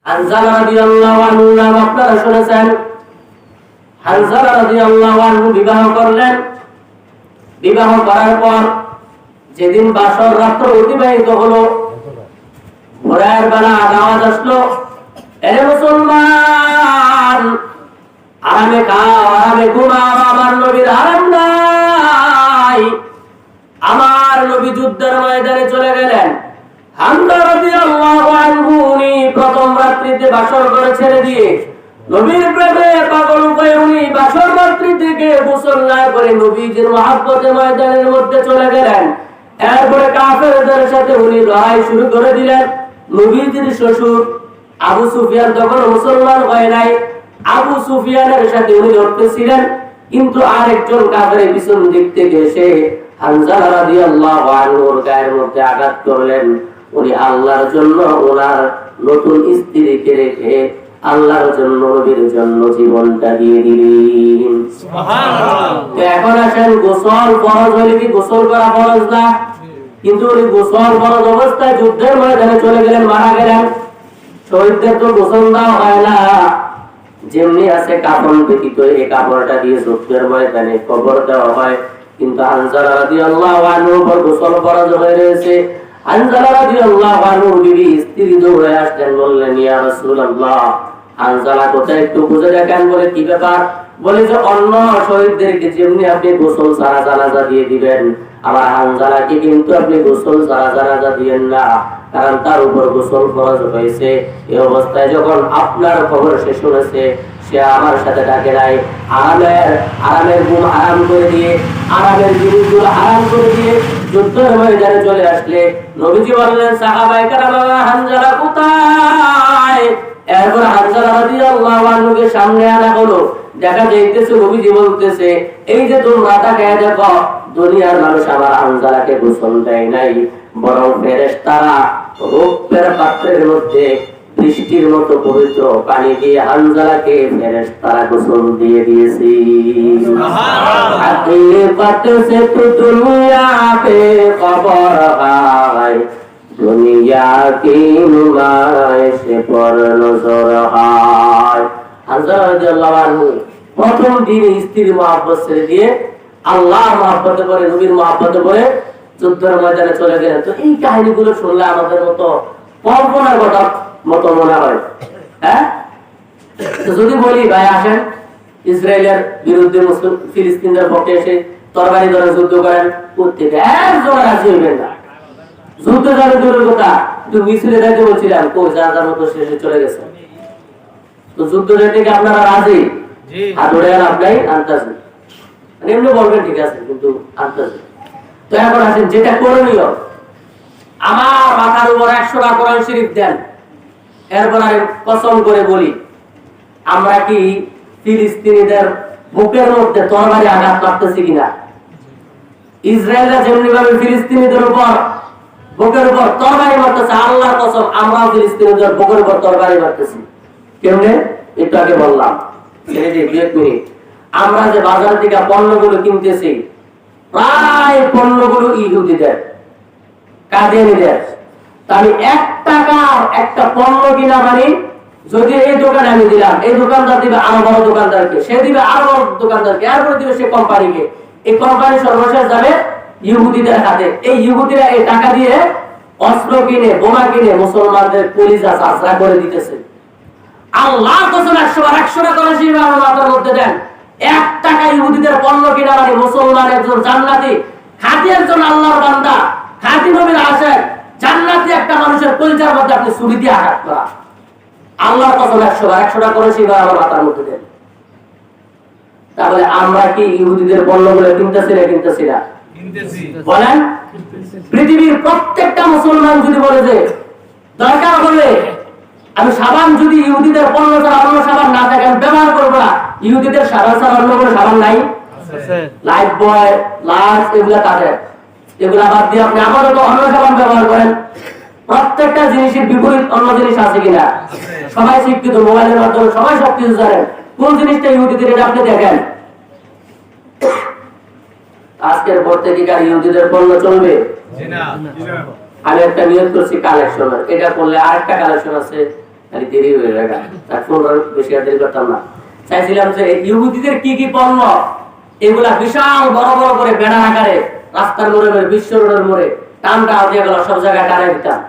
হানজালা রাদিয়াল্লাহু আনহু নাম আপনারা শুনেছেন। হানজালা রাদিয়াল্লাহু আনহু বিবাহ করলেন। বিবাহ করার পর যেদিন বাসর রাত্র অতিবাহিত হলো, ভোরের বেলা আওয়াজ আসলো, এরে মুসলমান, আরামে খাও, আরামে ঘুমাও, আমার নবীর আরাম নাই। আমার নবী যুদ্ধের ময়দানে চলে গেলেন। হামজা রাদিয়াল্লাহু আনহু উনি প্রথম রাত্রিতে বাসর করে ছেড়ে দিয়ে নবীর প্রেমে পাগল হয়ে উনি বাসর রাত্রি থেকে গোসল না করে নবীজির মহব্বতে ময়দানের মধ্যে চলে গেলেন। এরপরে কাফেরদের সাথে উনি লড়াই শুরু করে দিলেন। নবীজির শ্বশুর আবু সুফিয়ান তখন মুসলমান হয় নাই। আবু সুফিয়ানের সাথে উনি লড়তেছিলেন, কিন্তু আরেকজন কাফের পিছন দিক থেকে এসে হানজালা রাদিয়াল্লাহু আনহুর গায়ের মধ্যে আঘাত করলেন। উনি আল্লাহর জন্য ওনার নতুন স্ত্রীকে রেখে আল্লাহর জন্য নবীর জন্য জীবনটা দিয়ে দিলেন। সুবহানাল্লাহ। এখন আসেন, গোসল ফরজ হলে কি গোসল করা ফরজ না? কিন্তু উনি গোসল ফরজ অবস্থায় যুদ্ধের ময়দানে চলে গেলেন, মারা গেলেন। শহীদদের তো গোসল দেওয়া হয় না, যেমনি আছে কাফন ব্যতীত এই কাপড়টা দিয়ে যুদ্ধের ময়দানে কবর দেওয়া হয়। কিন্তু হানজালা রাদিয়াল্লাহু আনহু গোসল ফরজ হয়ে রয়েছে। হানজালা রাদিয়াল্লাহু আনহু বিবি স্ত্রী দৌড়ে আসলেন, বললেন, ইয়া রাসূলুল্লাহ, হানজালা কোথায় একটু বুঝে দেখেন। বলে, কি ব্যাপার? বলে যে অন্য শহীদদেরকে যেমনি আপনি গোসল ছাড়া জানাজা দিয়ে দিবেন, আমার হানজালাকে কিন্তু আপনি গোসল ছাড়া জানাজা দিয়েন না, কারণ তার উপর গোসল ফরজ হয়েছে। এই অবস্থায় যখন আপনার খবর শেষ হয়েছে, সে আমার সাথে ডাকে নাই, আরামের ঘুম হারাম করে দিয়ে, আরামের জিনিসগুলো হারাম করে দিয়ে যুদ্ধের ময়দানে চলে আসলে নবীজি বললেন, সাহাবায়ে কেরাম, হানজালা কোথায়? এরপর হানজালা রাদিয়াল্লাহু আনহুকে সামনে আনা হলো। দেখা যাইতেছে নবীজি বলতেছে, এই যে তোমরা তাকায় দেখো, দুনিয়ার মানুষ আমার হানজালাকে গোসল দেয় নাই, বরং ফেরেশতারা রৌপ্যের পাত্রের মধ্যে বৃষ্টির মতো পবিত্র পানি দিয়ে হানজালাকে ফেরেশতারা গোসল দিয়ে দিয়েছে। সুবহানাল্লাহ। হাকিকত সে তো দুনিয়া পে খবর হয়, দুনিয়া কি নুমাইশ পর নজর হয়। হানজালা রাদিয়াল্লাহু আনহু প্রথম দিন স্ত্রীর মহব্বত ছেড়ে দিয়ে আল্লাহর মহব্বতে পড়ে, নবীর মহব্বতে পড়ে যুদ্ধের ময়দানে চলে গেলেন। তো এই কাহিনীগুলো শুনলে আমাদের মতো কল্পনার মতো মনে হয়। হ্যাঁ, যদি বলি ভাই আসেন ইসরায়েলের বিরুদ্ধে মুসলিম ফিলিস্তিনদের পক্ষে এসে তরবারি ধরে যুদ্ধ করেন, প্রত্যেকে একজন রাজি হইবেন না। যুদ্ধ যাবে দূরের কথা, একটু মিছিলে যাইতে বলছিলাম, কই যার মতো শেষে চলে গেছে। তো যুদ্ধ যেতে কি আপনারা রাজি? হাত ধরে আপনাই আনতেছে, এমনি বলবেন ঠিক আছে, কিন্তু আনতেছে। তো এখন আসেন, যেটা করণীয়, আমার মাথার উপর 100টা কোরআন শরীফ দেন, এরপর আমি কসম করে বলি, আমরা কি ফিলিস্তিনিদের বুকের মধ্যে তরবারি আঘাত করতেছি কিনা? ইসরায়েলরা যেমনি ভাবে ফিলিস্তিনিদের উপর বুকের উপর তরবারি মারতেছে, আল্লাহর কসম আমরাও ফিলিস্তিনিদের বুকের উপর তরবারি মারতেছি। কেমনে? একটু আগে বললাম, আমরা যে বাজার থেকে পণ্যগুলো কিনতেছি, প্রায় পণ্যগুলো ইহুদিদের, কাদিয়ানীদের। আমি 1 টাকার একটা পণ্য কিনা মানে, যদি এই দোকানে আমি দিলাম, এই দোকানদার দিবে আরো বড় দোকানদারকে, সে দিবে আরো বড় দোকানদারকে, এরপরে দিবে সে কোম্পানিকে। এই কোম্পানি সর্বশেষ যাবে ইহুদিদের হাতে। এই ইহুদিরা এই টাকা দিয়ে অস্ত্র কিনে, বোমা কিনে মুসলমানদের কলিজা চাচরা করে দিতেছে। আল্লাহর কসম 100টা কোরআন শরীফ আমার মাথার মধ্যে দেন, 1 টাকা ইহুদিদের পণ্য কিনা মানে মুসলমান একজন জান্নাতি, খাঁটি একজন আল্লাহর বান্দা, খাঁটি নবীর আশিক, জান্নাতি একটা মানুষের কলিজার মধ্যে আপনি ছুরি দিয়ে আঘাত করা। আল্লাহর কসম 100টা কোরআন শরীফ আমার মাথার মধ্যে দেন। তাহলে আমরা কি ইহুদিদের পণ্যগুলো কিনতেছি না কিনতেছি না? বলেন, পৃথিবীর প্রত্যেকটা মুসলমান যদি বলে যে দরকার হলে আমি সাবান যদি ইহুদিদের পণ্য ছাড়া অন্য সাবান না থাকে আমি ব্যবহার করবো না, ইহুদিদের সাবান ছাড়া অন্য কোনো সাবান নাই? লাইফ বয়, লাক্স, এগুলা তাদের, এগুলা বাদ দিয়ে আপনি আপাতত অন্য সাবান ব্যবহার করেন। প্রত্যেকটা জিনিসের বিপরীত অন্য জিনিস আছে কিনা? সবাই শিক্ষিত, মোবাইলের মাধ্যমে সবাই সবকিছু জানেন। কোন জিনিসটা ইহুদিদের, এটা আপনি দেখেন। আজকের পর থেকে কি আর ইহুদিদের পণ্য চলবে? আমি একটা নিয়োগ করছি কালেকশনের, এটা করলে আরেকটা কালেকশন আছে, খালি দেরি হয়ে গেল, তার 15 বেশি আর দেরি করতাম না। চাইছিলাম যে ইহুদিদের কি কি পণ্য এগুলা বিশাল বড় বড় করে ব্যানার আকারে রাস্তার মোড়ে মোড়ে, বিশ্ব রোডের মোড়ে টানটা দিয়ে গেল, সব জায়গায় টানে দিতাম।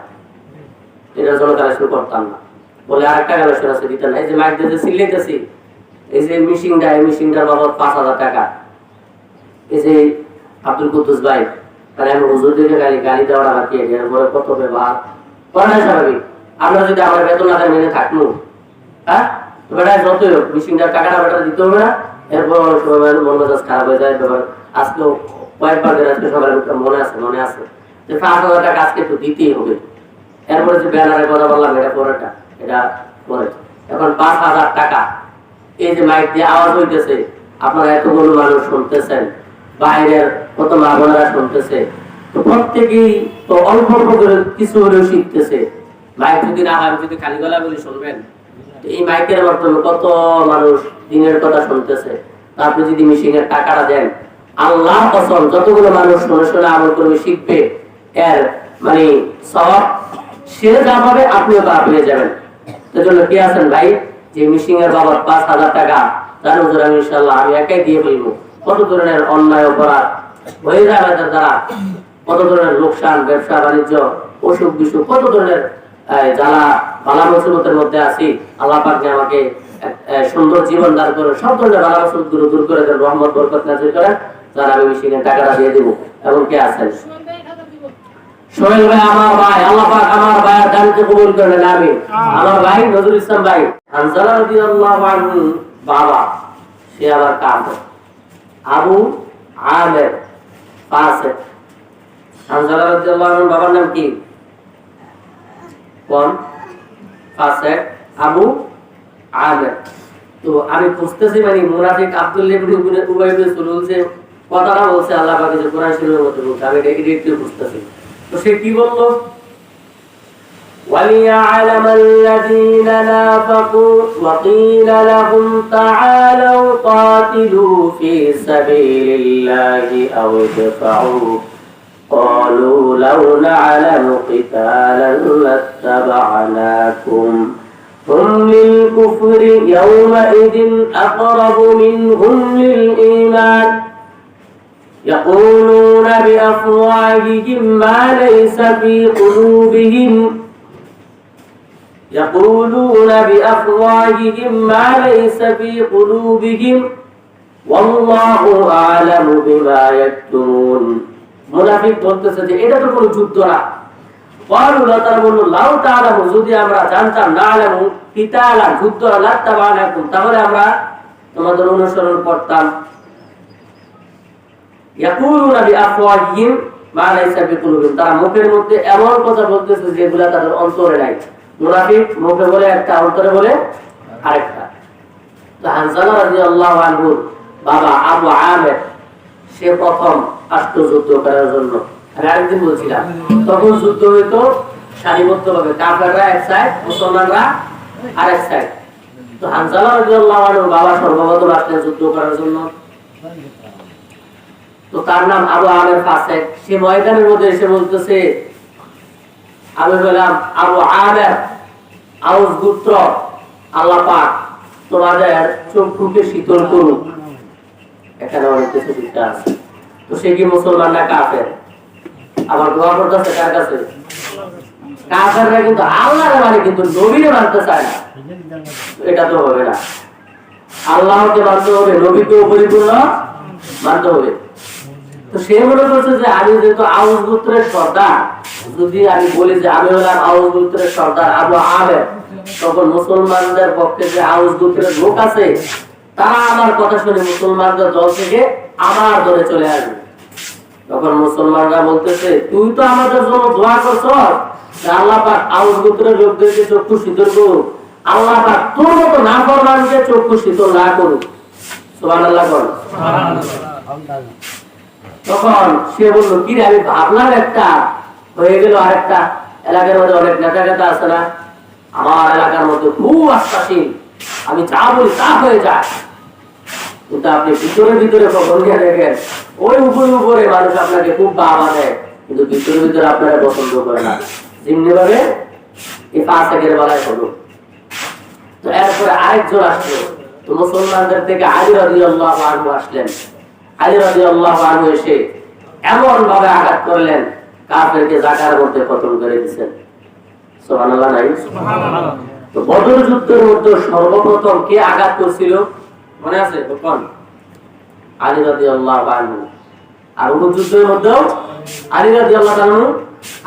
এটার জন্য কালেকশন করতাম না বলে আরেকটা কালেকশন আছে, দিতাম না। এই যে মাইক দিয়ে সিলেতেছি, এই যে মিশিংটা, এই মিশিংটার বাবদ 5,000 টাকা। এই যে আব্দুল কুদ্দুস ভাই, তাহলে আমি হুজুর দিকে গালি দেওয়ার বাকি, এর পরে কত ব্যবহার করা না স্বাভাবিক। আমরা যদি আমার বেতন না মেনে থাকবো, হ্যাঁ, তো বেটা যতই হোক মিশিংটার টাকাটা বেটা দিতে হবে না। এরপর অনেক সময় মন মেজাজ খারাপ হয়ে যায়। ব্যাপার আজকেও কয়েকবার আজকে সকালে মনে আছে যে 5,000 টাকা আজকে একটু দিতেই হবে। এরপরে যে ব্যানারের কথা বললাম, এটা পরেটা, এটা পরে। এখন 5,000 টাকা, এই যে মাইক দিয়ে আওয়াজ হইতেছে, আপনারা এতগুলো মানুষ শুনতেছেন, বাইরের কত মা বোনেরা শুনতেছে, তো প্রত্যেকেই তো অল্প অল্প করে কিছু হলেও শিখতেছে। মাইক যদি না হয়, যদি খালি গলা বলি শুনবেন, এই মাইকের মাধ্যমে কত মানুষ দিনের কথা শুনতেছে। আপনি যদি মিশিংয়ের টাকাটা দেন, আল্লাহ কসম যতগুলো মানুষ শুনে শুনে আমল করবে, শিখবে, এর মানে সওয়াব সে যা পাবে আপনিও তা পেয়ে যাবেন। সেজন্য কি আছেন ভাই, যে মিশিংয়ের বাবদ 5,000 টাকা তার হুজুর আমি ইনশাআল্লাহ আমি একাই দিয়ে ফেলবো। কত ধরনের অন্যায় অপরাধ হয়ে যাবে তার দ্বারা, কত ধরনের লোকসান, ব্যবসা বাণিজ্য, অসুখ বিসুখ, কত ধরনের জ্বালা বালা মুসিবতের মধ্যে আছি। আল্লাহ পাক আমাকে সুন্দর জীবন দান করে সব ধরনের বালা মুসিবত গুলো দূর করে দেন, রহমত বরকত নাযিল করেন। যারা আমি মিশিংয়ের টাকাটা দিয়ে দেবো। এবং কে আছেন সোহেল ভাই, আমার ভাই, আল্লাহ পাক আমার ভাইয়ের দানকে কবুল করেন, আমিন। আমার ভাই নজরুল ইসলাম ভাই, হানজালা রাদিয়াল্লাহু আনহু বাবা, সে আবার কাফের, আবু আমের ফাসিক। হানজালা রাদিয়াল্লাহু আনহু বাবার নাম কি? কোন? ফাসিক আবু আমের। তো আমি বুঝতেছি মানে মুনাফিক আব্দুল্লাহ ইবনে উবাই ইবনে সুলুল যে কথাটা বলছে আল্লাহ পাক যে কোরআন শরীফের মধ্যে বলছে, আমি এটা একটু বুঝতেছি। তো সে কি বললো? وَلِيَعْلَمَ الَّذِينَ نَافَقُوا وَقِيلَ لَهُمْ تَعَالَوْا قَاتِلُوا فِي سَبِيلِ اللَّهِ أَوِ ادْفَعُوا قَالُوا لَوْ نَعْلَمُ قِتَالًا لَاتَّبَعْنَاكُمْ هُمْ لِلْكُفْرِ يَوْمَئِذٍ أَقْرَبُ مِنْهُمْ لِلْإِيمَانِ يقولون بأفواههم ما ليس في قلوبهم والله أعلم بما يكتمون। মুনাফিক বলতেছে যে এটা তো কোনো যুদ্ধ না। قالوا لا تربوا লাউ তাআলামু, যদি আমরা জানতাম, না আলামু কিতালা, যুদ্ধ লাত্তাবানাকুম, তাহলে আমরা তোমাদের অনুসরণ করতাম। ইয়াকুলুনা বিআফওয়াহিহিম মা লাইসা বিকুলুবিহিম, তারা মুখের মধ্যে এমন কথা বলতেছে যেগুলা তাদের অন্তরে নাই। মুনাফিক মুখে বলে একটা, অন্তরে বলে আরেকটা। তো হানজালা রাদিয়াল্লাহু আনহু বাবা আবু আমের, সে প্রথম আসতো যুদ্ধ করার জন্য। আমি আরেকদিন বলছিলাম, তখন যুদ্ধ হইতো সারিবদ্ধভাবে, কাফেররা এক সাইড, মুসলমানরা আরেক সাইড। তো হানজালা রাদিয়াল্লাহু আনহু বাবা সর্বপ্রথম আসলেন যুদ্ধ করার জন্য। তো তার নাম আবু আমের ফাসিক। সে ময়দানের মধ্যে এসে বলতেছে, আমি বললাম আবু আমের, আউস গোত্র, আল্লাহ পাক তোমাদের চক্ষুকে শীতল করুক। এখানে অনেক কিছু শিক্ষা আছে। তো সে কি মুসলমান না কাফের? আবার দোয়া করতেছে কার কাছে? কাফেররা কিন্তু আল্লাহর মানে কিন্তু নবীরে মানতে চায় না। এটা তো হবে না, আল্লাহকে মানতে হবে, নবীকে পরিপূর্ণ মানতে হবে। তো সে মনে করছে যে আমি যেহেতু আউস গোত্রের সর্দার, যদি আমি বলি যে আমি হলাম আউস গোত্রের সর্দার আবু আমের, তখন মুসলমানদের পক্ষে যে আউস গোত্রের লোক আছে তারা আমার কথা শুনে মুসলমানদের দল থেকে আমার দলে চলে আসবে। তখন মুসলমানরা বলতেছে, তুই তো আমাদের জন্য দোয়া করছ আল্লাহ পাক আউস গোত্রের লোকদেরকে চক্ষু শীতল করুক, আল্লাহ পাক তোর মতো নাফরমানকে চক্ষু শীতল না করুক। সুবহানাল্লাহ বল। তখন সে বললো, কি রে, আমি ভাবলাম একটা হয়ে গেল আরেকটা। এলাকার মধ্যে অনেক নেতা নেতা আছে না, আমার এলাকার মধ্যে খুব আস্থাশীল, আমি যা বলি তা হয়ে যায়। কিন্তু আপনি ভিতরে ভিতরে কখন গিয়ে দেখেন ওই উপরে উপরে মানুষ আপনাকে খুব বাবা দেয়, কিন্তু ভিতরে ভিতরে আপনারা পছন্দ করে না। যেমনি ভাবে এই ফাসিকের বেলায় হলো, তারপরে আরেকজন আসলো, তো মুসলমানদের থেকে আলী রাদিয়াল্লাহু আনহু আসলেন। আলী রাদিয়াল্লাহু আনহু এসে এমন ভাবে আঘাত করলেন, কাফেরকে জায়গার মধ্যে পতন করে দিয়েছেন। সুবহানাল্লাহ নাই? সুবহানাল্লাহ। তো বদর যুদ্ধের মধ্যে সর্বপ্রথম কে আঘাত করেছিল মনে আছে? কোন? আলী রাদিয়াল্লাহু আনহু। আর উহুদ যুদ্ধের মধ্যেও আলী রাদিয়াল্লাহু আনহু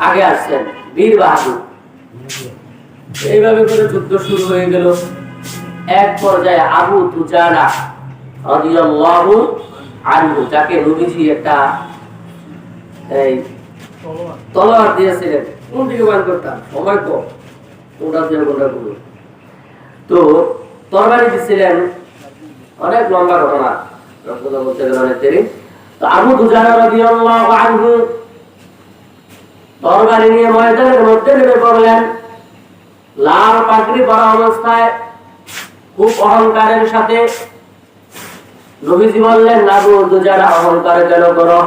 আগে আসছেন, বীর বাহাদুর। এইভাবে করে যুদ্ধ শুরু হয়ে গেল। এক পর্যায়ে আবু দুজানা রাদিয়াল্লাহু আনহু, যাকে নবীজি একটা এই তলোয়ার দিয়েছিলেন, কোন দিকে বান করতাম সময় কম, ওটা দিয়ে কোনটা করবো, তো তরবারি দিয়েছিলেন। অনেক লম্বা ঘটনা, রসুল্লাহ বলতে গেলে অনেক দেরি। তো আবু দুজানা রাদিয়াল্লাহু আনহু তরবারি নিয়ে ময়দানের মধ্যে নেমে পড়লেন, লাল পাগড়ি পরা অবস্থায়, খুব অহংকারের সাথে। নবীজি বললেন, আবু দুজানা অহংকার কেন করো?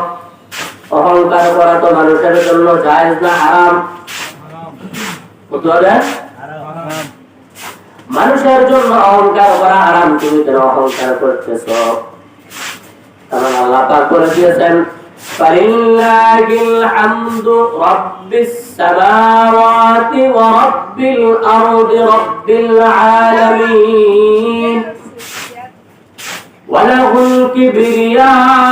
অহংকার করা তো মানুষের জন্য জায়েজ না হারাম? মানুষের জন্য অহংকার করা হারাম, তুমি কেন অহংকার করতেছ? কারণ আল্লাহ পাক বলে দিয়েছেন, ফালিল্লাহিল হামদু রাব্বিস সামাওয়াতি ওয়া রাব্বিল আরদি রাব্বিল আলামিন ওয়া লাহুল কিবরিয়াউ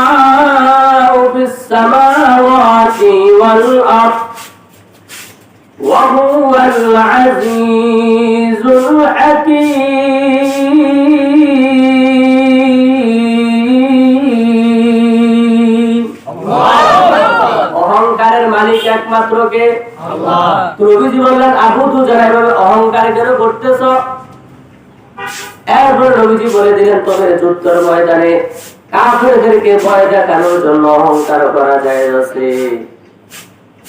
ফিস সামাওয়াতি ওয়াল আরদ ওয়া হুয়াল আজিজুল হাকীম। অহংকারের মালিক একমাত্র কে? আল্লাহ। নবীজি বললেন, আবু দুজানা এভাবে অহংকার কেন করতেছ? এরপর নবীজি বলে দিলেন, তোমাদের যুদ্ধের ময়দানে কাফেরদেরকে ভয় দেখানোর জন্য অহংকার করা জায়েজ আছে।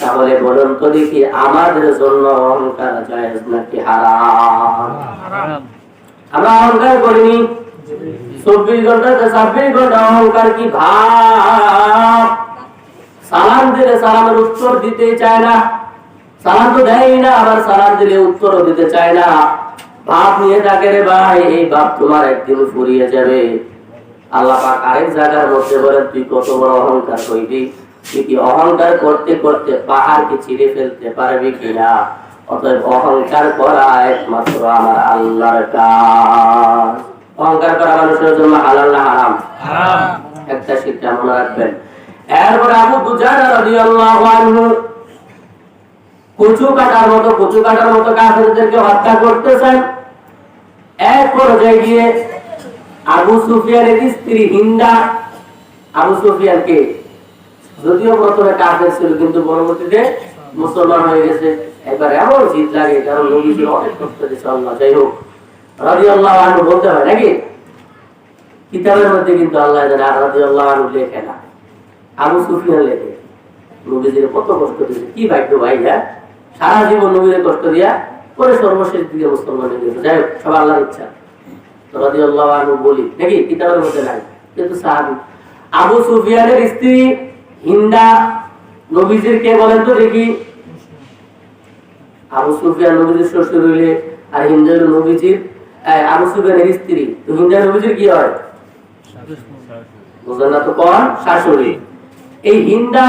তাহলে বলুন তো দেখি, আমাদের জন্য অহংকার জায়েজ নাকি হারাম? আমরা অহংকার করিনি। 24 ঘন্টাতে 26 ঘন্টা অহংকার কি ভাব? সালাম দিলে সালামের উত্তর দিতে চায় না, সালাম তো দেয় না, আবার সালাম দিলে উত্তরও দিতে চায় না। বাপ নিয়ে থাকে রে ভাই, এই বাপ তোমার একদিন ফুরিয়ে যাবে। আল্লাহ পাক আরেক জায়গার মধ্যে বলেন, তুই কত বড় অহংকার করবি, তুই কি অহংকার করতে করতে পাহাড়কে ছিঁড়ে ফেলতে পারবি কিনা? অতএব অহংকার করা একমাত্র আমার আল্লাহর কাজ। অহংকার করা মানুষের জন্য হালাল না হারাম? হারাম। একটা শিক্ষা মনে রাখবেন। এরপর আবু দুজানা রাদিয়াল্লাহু আনহু কচু কাটার মতো কাফেরদেরকে হত্যা করতেছেন। এক পর্যায়ে গিয়ে আবু সুফিয়ানের স্ত্রী হিন্দা, আবু সুফিয়ানকে যদিও প্রথমে কাফের ছিল কিন্তু পরবর্তীতে মুসলমান হয়ে গেছে, একবার এমন জিদ লাগে, কারণ নবীজি অনেক কষ্ট দিয়েছে আল্লাহ। যাই হোক, রাদিয়াল্লাহু আনহু বলতে হয় নাকি? কিতাবের মধ্যে কিন্তু আল্লাহ জানে, রাদিয়াল্লাহু আনহু লেখে না, আবু সুফিয়ান লেখে। নবীজির কত কষ্ট দিয়েছে, কি ভাগ্য ভাই! হ্যাঁ, সারা জীবন নবীদের কষ্ট দিয়া পরে সর্বশেষ দিকে মুসলমান হয়ে গেছে। যাই হোক, সব আল্লাহর ইচ্ছা। রাদিয়াল্লাহু আনহু বলি নাকি, কিতাবের মধ্যে নাই, কিন্তু সাহাবী। আবু সুফিয়ানের স্ত্রী হিন্দা নবীজির কে বলেন তো দেখি? আবু সুফিয়ান নবীজির শ্বশুর হইলে, আর হিন্দা হইল নবীজির, আবু সুফিয়ানের স্ত্রী। তো হিন্দা নবীজির কি হয়? বুঝলেন না তো? কোন? শাশুড়ি। এই হিন্দা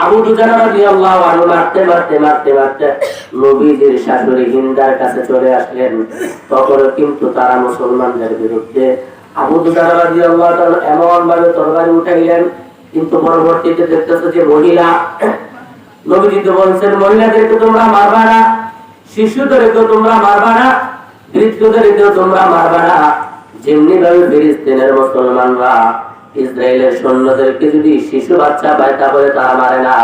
আবু দুজানা রাদিয়াল্লাহু আনহু মারতে মারতে মারতে মারতে নবীজির শাশুড়ি হিন্দার কাছে চলে আসলেন। তখন কিন্তু তারা মুসলমানদের বিরুদ্ধে আবু দুজানা রাদিয়াল্লাহু তাআলা এমন ভাবে তরবারি উঠাইলেন, কিন্তু পরবর্তীতে দেখতেছে যে মহিলা, নবীজি তো বলছেন, মহিলাদেরকে তোমরা মারবা না, শিশুদেরকে তোমরা মারবা না, বৃদ্ধদেরকে তোমরা মারবা না। যেমনি ভাবে ফিলিস্তিনের মুসলমানরা ইসরায়েলের সৈন্যদেরকে যদি শিশু বাচ্চা পায় তাহলে তারা মারে না,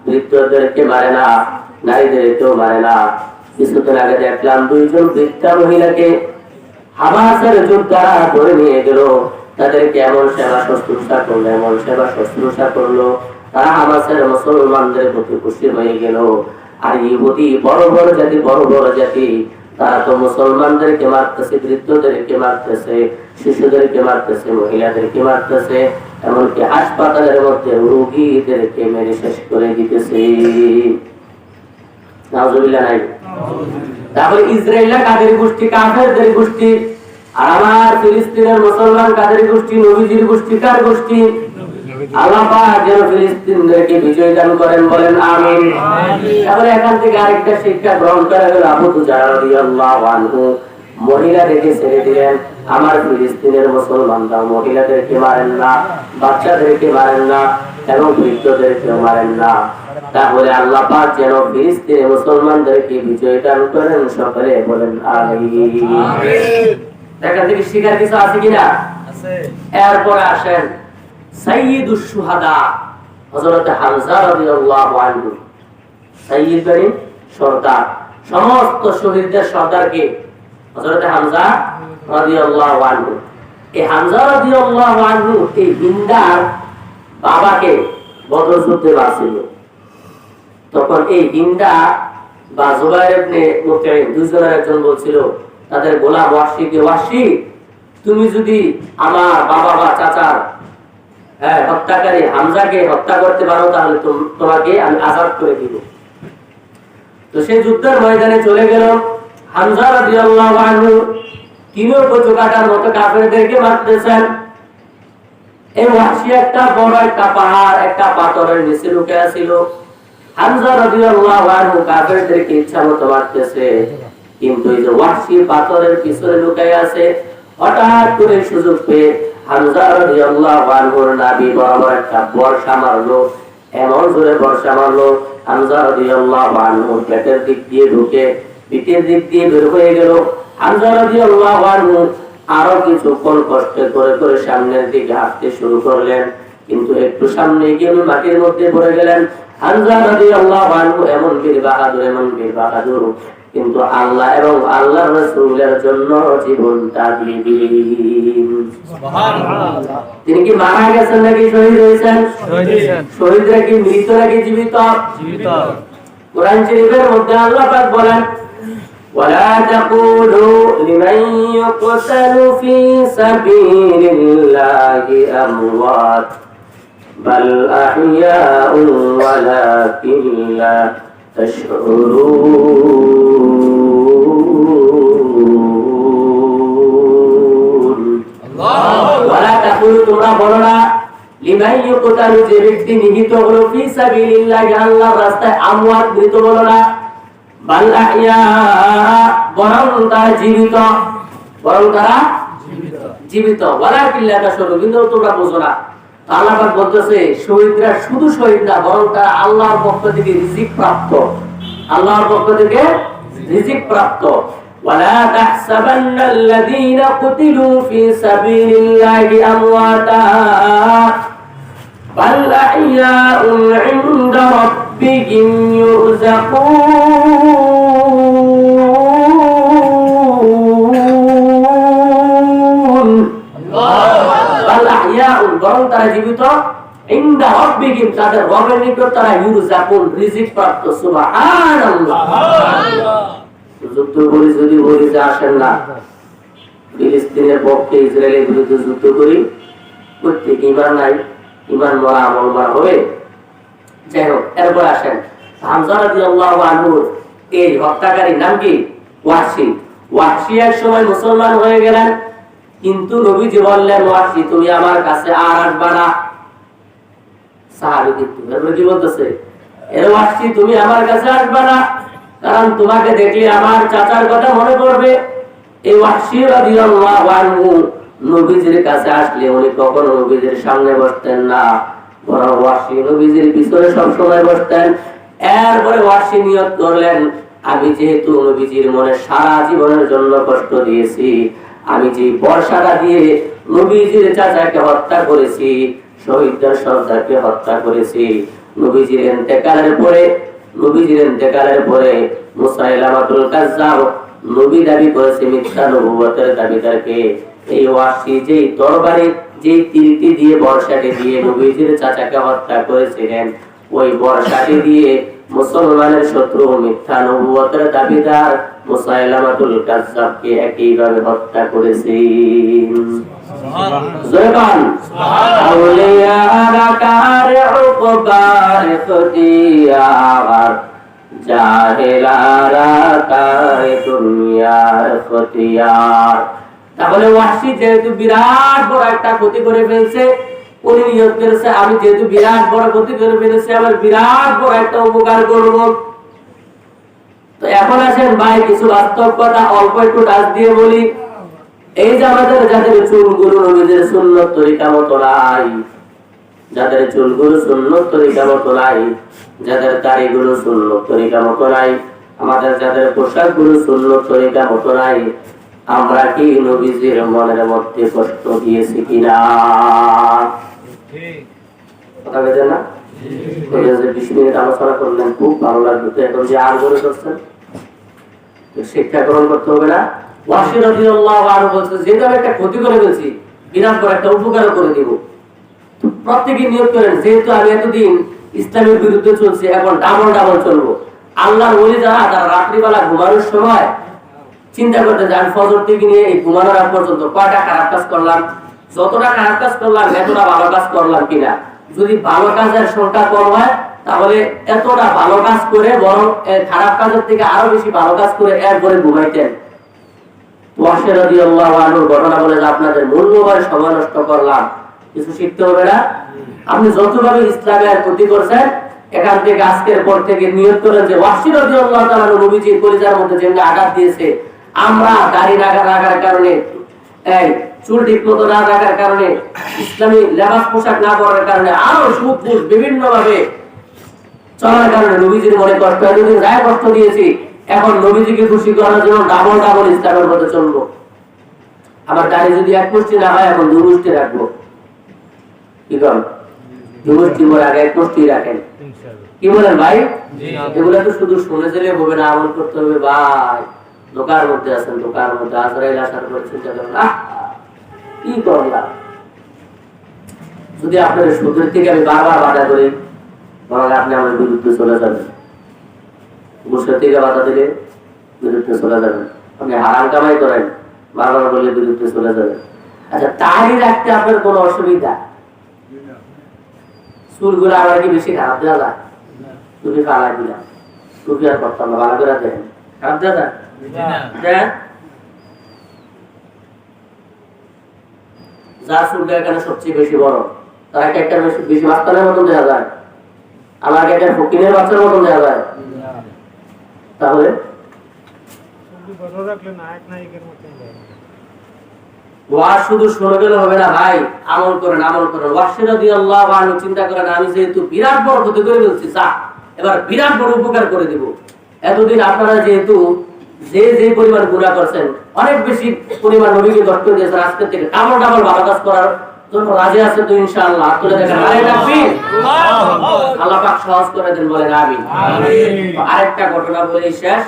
বৃদ্ধদেরকে মারে না, নারীদেরকেও মারে না। কিছুদিন আগে দেখলাম 2 জন বৃদ্ধা মহিলাকে হামাসের যোদ্ধারা ধরে নিয়ে গেল। তাদেরকে এমন সেবা শুশ্রূষা করলো, তারা হামাসের মুসলমানদের প্রতি খুশি হয়ে গেল। আর ইহুদি বড় বড় জাতি তারা তো মুসলমানদেরকে মারতেছে, বৃদ্ধদেরকে মারতেছে, শিশুদেরকে মারতেছে, মহিলাদেরকে মারতেছে, এমনকি হাসপাতালের মধ্যে রোগীদেরকে মেরে শেষ করে দিতেছে। নাউজুবিল্লাহ নাই? তারপরে ইসরায়েলরা কাদের গোষ্ঠী? কাফেরদের গোষ্ঠী। আর আমার ফিলিস্তিনের মুসলমান কাদের গোষ্ঠী? নবীজির গোষ্ঠী। কার গোষ্ঠী? আল্লাহ পাক যেন ফিলিস্তিনদেরকে বিজয় দান করেন, বলেন আমিন। তারপরে এখান থেকে আরেকটা শিক্ষা গ্রহণ করা গেল, আবু দুজার রাদিয়াল্লাহু আনহু মহিলাদেরকে ছেড়ে দিলেন। আমার ফিলিস্তিনের মুসলমানরা মহিলাদেরকে মারেন না, বাচ্চাদেরকে মারেন না এবং বৃদ্ধদেরকে মারেন না। তাহলে আল্লাহ পাক যেন ফিলিস্তিনের মুসলমানদেরকে বিজয় দান করেন, সকলে বলেন আমিন। এখান থেকে শিখার কিছু আছে কিনা? আছে। এরপর আসেন সাইয়্যিদুশ শুহাদা হযরত হামজা রাদিয়াল্লাহু আনহু। সাইয়্যিদ মানে সরদার, সমস্ত শহীদদের সরদারকে হযরত হামজা রাদিয়াল্লাহু আনহু। এই হামজা রাদিয়াল্লাহু আনহু এই হিন্দার বাবাকে বদর যুদ্ধে মারছিল। তখন এই হিন্দা বা জুবাইর ইবনে মুতঈম দুইজনের একজন বলছিল তাদের গোলাম ওয়াহশীকে, ওয়াহশী তুমি যদি আমার বাবা বা চাচার হত্যাকারী হামজাকে হত্যা করতে পারো তাহলে তোমাকে আমি আজাদ করে দিব। তো সেই যুদ্ধের ময়দানে চলে গেল হামজা রাদিয়াল্লাহু আনহু। তিনিও কচু কাটার মতো কাফেরদেরকে মারতেছেন। এই ওয়াহশী একটা বড় একটা পাহাড়, একটা পাথরের নিচে লুকে ছিল। হামজা রাদিয়াল্লাহু আনহু কাফেরদেরকে ইচ্ছামতো মারতেছে, কিন্তু এই যে ওয়াহশী পাথরের পিছনে লুকায় আছে। হঠাৎ করে সুযোগ পেয়ে হামজা রাদিয়াল্লাহু আনহুর নাভি বরাবর একটা বর্ষা মারলো। এমন জোরে বর্ষা মারলো হামজা রাদিয়াল্লাহু আনহুর পেটের দিক দিয়ে ঢুকে পিঠের দিক দিয়ে বের হয়ে গেল। হামজা রাদিয়াল্লাহু আনহু আরো কিছুক্ষণ কষ্ট করে করে সামনের দিকে হাঁটতে শুরু করলেন, কিন্তু একটু সামনে গিয়ে মাটির মধ্যে পড়ে গেলেন। হামজা রাদিয়াল্লাহু আনহু এমন বীর বাহাদুর, কিন্তু আল্লাহ এবং আল্লাহর রাসূলের জন্য জীবনটা দিয়ে দিলেন। সুবহানাল্লাহ। তিনি কি মারা গেছেন নাকি শহীদ হয়েছেন? শহীদরা কি মৃত নাকি জীবিত? জীবিত। কোরআন শরীফের মধ্যে আল্লাহ পাক বলেন, ওয়ালা তাকুলু লিমান ইউকতালু ফি সাবিলিল্লাহি আমওয়াত বাল আহইয়াউন ওয়ালাকিন লা তাশউরুন। ওয়ালা তাকুলু তোমরা বলো না লিমান ইউকতালু যে ব্যক্তি নিহত হলো ফি সাবিলিল্লাহি আল্লাহর রাস্তায়, আমওয়াত মৃত বলো না, বাল আহইয়া বরং তারা জীবিত, বরং তারা জীবিত। ওয়ালাকিন লা তাশউরুন, কিন্তু তোমরা বুঝো না। আল্লাহ পাক বলতেছে শহীদরা শুধু শহীদ না, বরং তারা আল্লাহর পক্ষ থেকে রিজিক প্রাপ্ত, আল্লাহর পক্ষ থেকে রিজিক প্রাপ্ত। ওয়ালা তাহসাবান্নাল্লাযীনা কুতিলু ফি সাবিলিল্লাহি আমওয়াতা বাল আহইয়াউন ইনদা রাব্বিহিম ইউরযাকুন। বরং তারা জীবিত, ইনদা রাব্বিহিম তাদের রবের নিকট তারা ইউরযাকুন রিজিক প্রাপ্ত। সুবহানাল্লাহ। যুদ্ধ করি যদি বলি যে আসেন না ফিলিস্তিনের পক্ষে ইসরায়েলের বিরুদ্ধে যুদ্ধ করি, প্রত্যেক ইমান নাই, ইমান মরা আমল মরা হবে। যাই হোক, এরপর আসেন হামজা রাদিয়াল্লাহু আনহুর এই হত্যাকারীর নাম কি? ওয়াহশী। ওয়াহশী এক সময় মুসলমান হয়ে গেলেন, কিন্তু নবীজি বললেন ওয়াহশী তুমি আমার কাছে আর আসবা না। সাহাবী কিন্তু এরপর কি বলতেছে, এ ওয়াহশী তুমি আমার কাছে আসবা না, কারণ তোমাকে দেখলে আমার চাচার কথা মনে পড়বে। এই ওয়াহশী রাদিয়াল্লাহু আনহু নবীজির কাছে আসলে উনি কখনো নবীজির সামনে বসতেন না, বরং ওয়াহশী নবীজির পিছনে সব সময় বসতেন। এরপরে ওয়াহশী নিয়ত করলেন, আমি যেহেতু নবীজির মনে সারা জীবনের জন্য কষ্ট দিয়েছি, আমি যে বর্ষাটা দিয়ে নবীজির চাচাকে হত্যা করেছি, শহীদদের সর্দারকে হত্যা করেছি, নবীজির ইন্তেকালের পরে মুসাইলামাতুল কাজ্জাব নবী দাবি করেছে, মিথ্যা নবুয়তের দাবিদারকে। এই ওয়াহশী যেই তরবারি, যেই তীরটি দিয়ে বর্ষাটি দিয়ে নবীজির চাচাকে হত্যা করেছিলেন, ওই বর্ষাটি দিয়ে মুসলমানের শত্রু মিথ্যা নবুয়তের দাবিদার মুসাইলামাতুল কাজ্জাবকে একইভাবে হত্যা করেছে। সুবহান আউলিয়া রাকার উকবার খুদিয়ার জাহেলারা কায় দুনিয়ার খতিয়ার। তাহলে ওয়াহশী যেহেতু বিরাট বড় একটা ক্ষতি করে ফেলছে, উনি নিয়ত করেছে আমি যেহেতু বিরাট বড় ক্ষতি করে ফেলেছি আমার বিরাট বড় একটা উপকার করব। তো এখন আসেন ভাই কিছু বাস্তব কথা অল্প একটু টাচ দিয়ে বলি। এই যে আমাদের যাদের চুলগুলো নবীদের সুন্নত তরিকা মতো নাই, যাদের চুলগুলো সুন্নত তরিকা মতো নাই, যাদের দাড়িগুলো সুন্নত তরিকা মতো নাই, আমাদের যাদের পোশাকগুলো সুন্নত তরিকা মতো নাই, আমরা কি নবীজির মনের মধ্যে কষ্ট দিয়েছি কিনা? কথা বলেন না? 20 মিনিট আলোচনা করলেন, খুব ভালো লাগলো। তো এখন যে আর বলে করছেন শিক্ষা গ্রহণ করতে হবে না? ওয়াহশী রাদিয়াল্লাহু আনহু বলছে যেহেতু আমি একটা ক্ষতি করে ফেলছি, বিরাট বড় একটা উপকার করে দিব। প্রত্যেকে নিয়ত করেন যেহেতু আমি এতদিন ইসলামের বিরুদ্ধে চলছি, এখন ডাবল ডাবল চলবো। আল্লাহর ওলি যারা তারা রাত্রিবেলা ঘুমানোর সময় চিন্তা করতে যান ফজর থেকে নিয়ে এই ঘুমানোর আগ পর্যন্ত কয়টা খারাপ কাজ করলাম, যতটা খারাপ কাজ করলাম এতটা ভালো কাজ করলাম কিনা। যদি ভালো কাজের সংখ্যা কম হয় তাহলে এতটা ভালো কাজ করে বরং খারাপ কাজের থেকে আরো বেশি ভালো কাজ করে এরপরে ঘুমাইতেন। ওয়াহশী রাদিয়াল্লাহু আনহুর ঘটনা বলে যে আপনাদের মূল্যবান সময় নষ্ট করলাম, কিছু শিখতে হবে না? আপনি যতভাবে ইসলামের ক্ষতি করছেন এখান থেকে আজকের পর থেকে নিয়ত করেন যে ওয়াহশী রাদিয়াল্লাহু তাআলা নবীজির কলিজার মধ্যে যেমন আঘাত দিয়েছে, আমরা দাড়ি রাখার কারণে, এই চুল ঠিক মতো না রাখার কারণে, ইসলামী লেবাস পোশাক না পরার কারণে, আরো সুখ বিভিন্ন ভাবে চলার কারণে নবীজির মনে কষ্ট, এতদিন গায়ে কষ্ট দিয়েছি, এখন নবীজিকে খুশি করার জন্য ডাবল ডাবল ইসলামের মধ্যে চলবো। আমার দাড়ি যদি এক মুষ্টি না হয় এখন 2 মুষ্টি রাখবো। কি করেন? 2 মুষ্টি মোর আগে 1 মুষ্টি রাখেন। কি বলেন ভাই? এগুলা তো শুধু শুনে দিলে হবে না, আমল করতে হবে ভাই। দোকার মধ্যে আছেন, দোকার মধ্যে আজরাইল আসার পর চিন্তা করেন কি করলাম। যদি আপনার সুদের থেকে আমি বারবার বাধা করি বরং আপনি আমার বিরুদ্ধে চলে যাবেন, ঘুষের থেকে বাধা দিলে বিরুদ্ধে চলে যাবেন, আপনি হারাম কামাই করেন বারবার বলে বিরুদ্ধে চলে যাবেন। আচ্ছা তারই রাখতে আপনার কোনো অসুবিধা? চুলগুলো আমার কি বেশি খারাপ দেওয়া যায়? তুমি ফালাই দিলাম, টুপি আর করতাম না, ভালো করে দেন, খারাপ দেওয়া যায়? যার চুলটা এখানে সবচেয়ে বেশি বড় তারা একটা বেশি বাচ্চাদের মতন দেওয়া যায়, আমার একটা ফকিরের বাচ্চার মতন দেওয়া যায়। তাহলে ওয়াজ শুধু শুনে গেলে হবে না ভাই, আমল করেন, আমল করেন। ওয়াহশী রাদিয়াল্লাহু আনহু চিন্তা করেন আমি যেহেতু বিরাট বড় ক্ষতি করে ফেলছি, এবার বিরাট বড় উপকার করে দিব। এতদিন আপনারা যেহেতু যে পরিমাণ গুনাহ করছেন, অনেক বেশি পরিমাণ নবীকে কষ্ট দিয়েছেন, আজকে থেকে ডাবল ডাবল ভালো কাজ করার জন্য রাজি আছে তো ইনশাআল্লাহ? তুলে দেখেন আল্লাহ পাক সহজ করে দেন, বলেন আমিন। আরেকটা ঘটনা বলে শেষ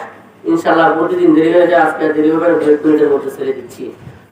ইনশাআল্লাহ। প্রতিদিন দেরি হয়ে যায়, আজকে দেরি হবে না, 2 মিনিটের মধ্যে ছেড়ে দিচ্ছি।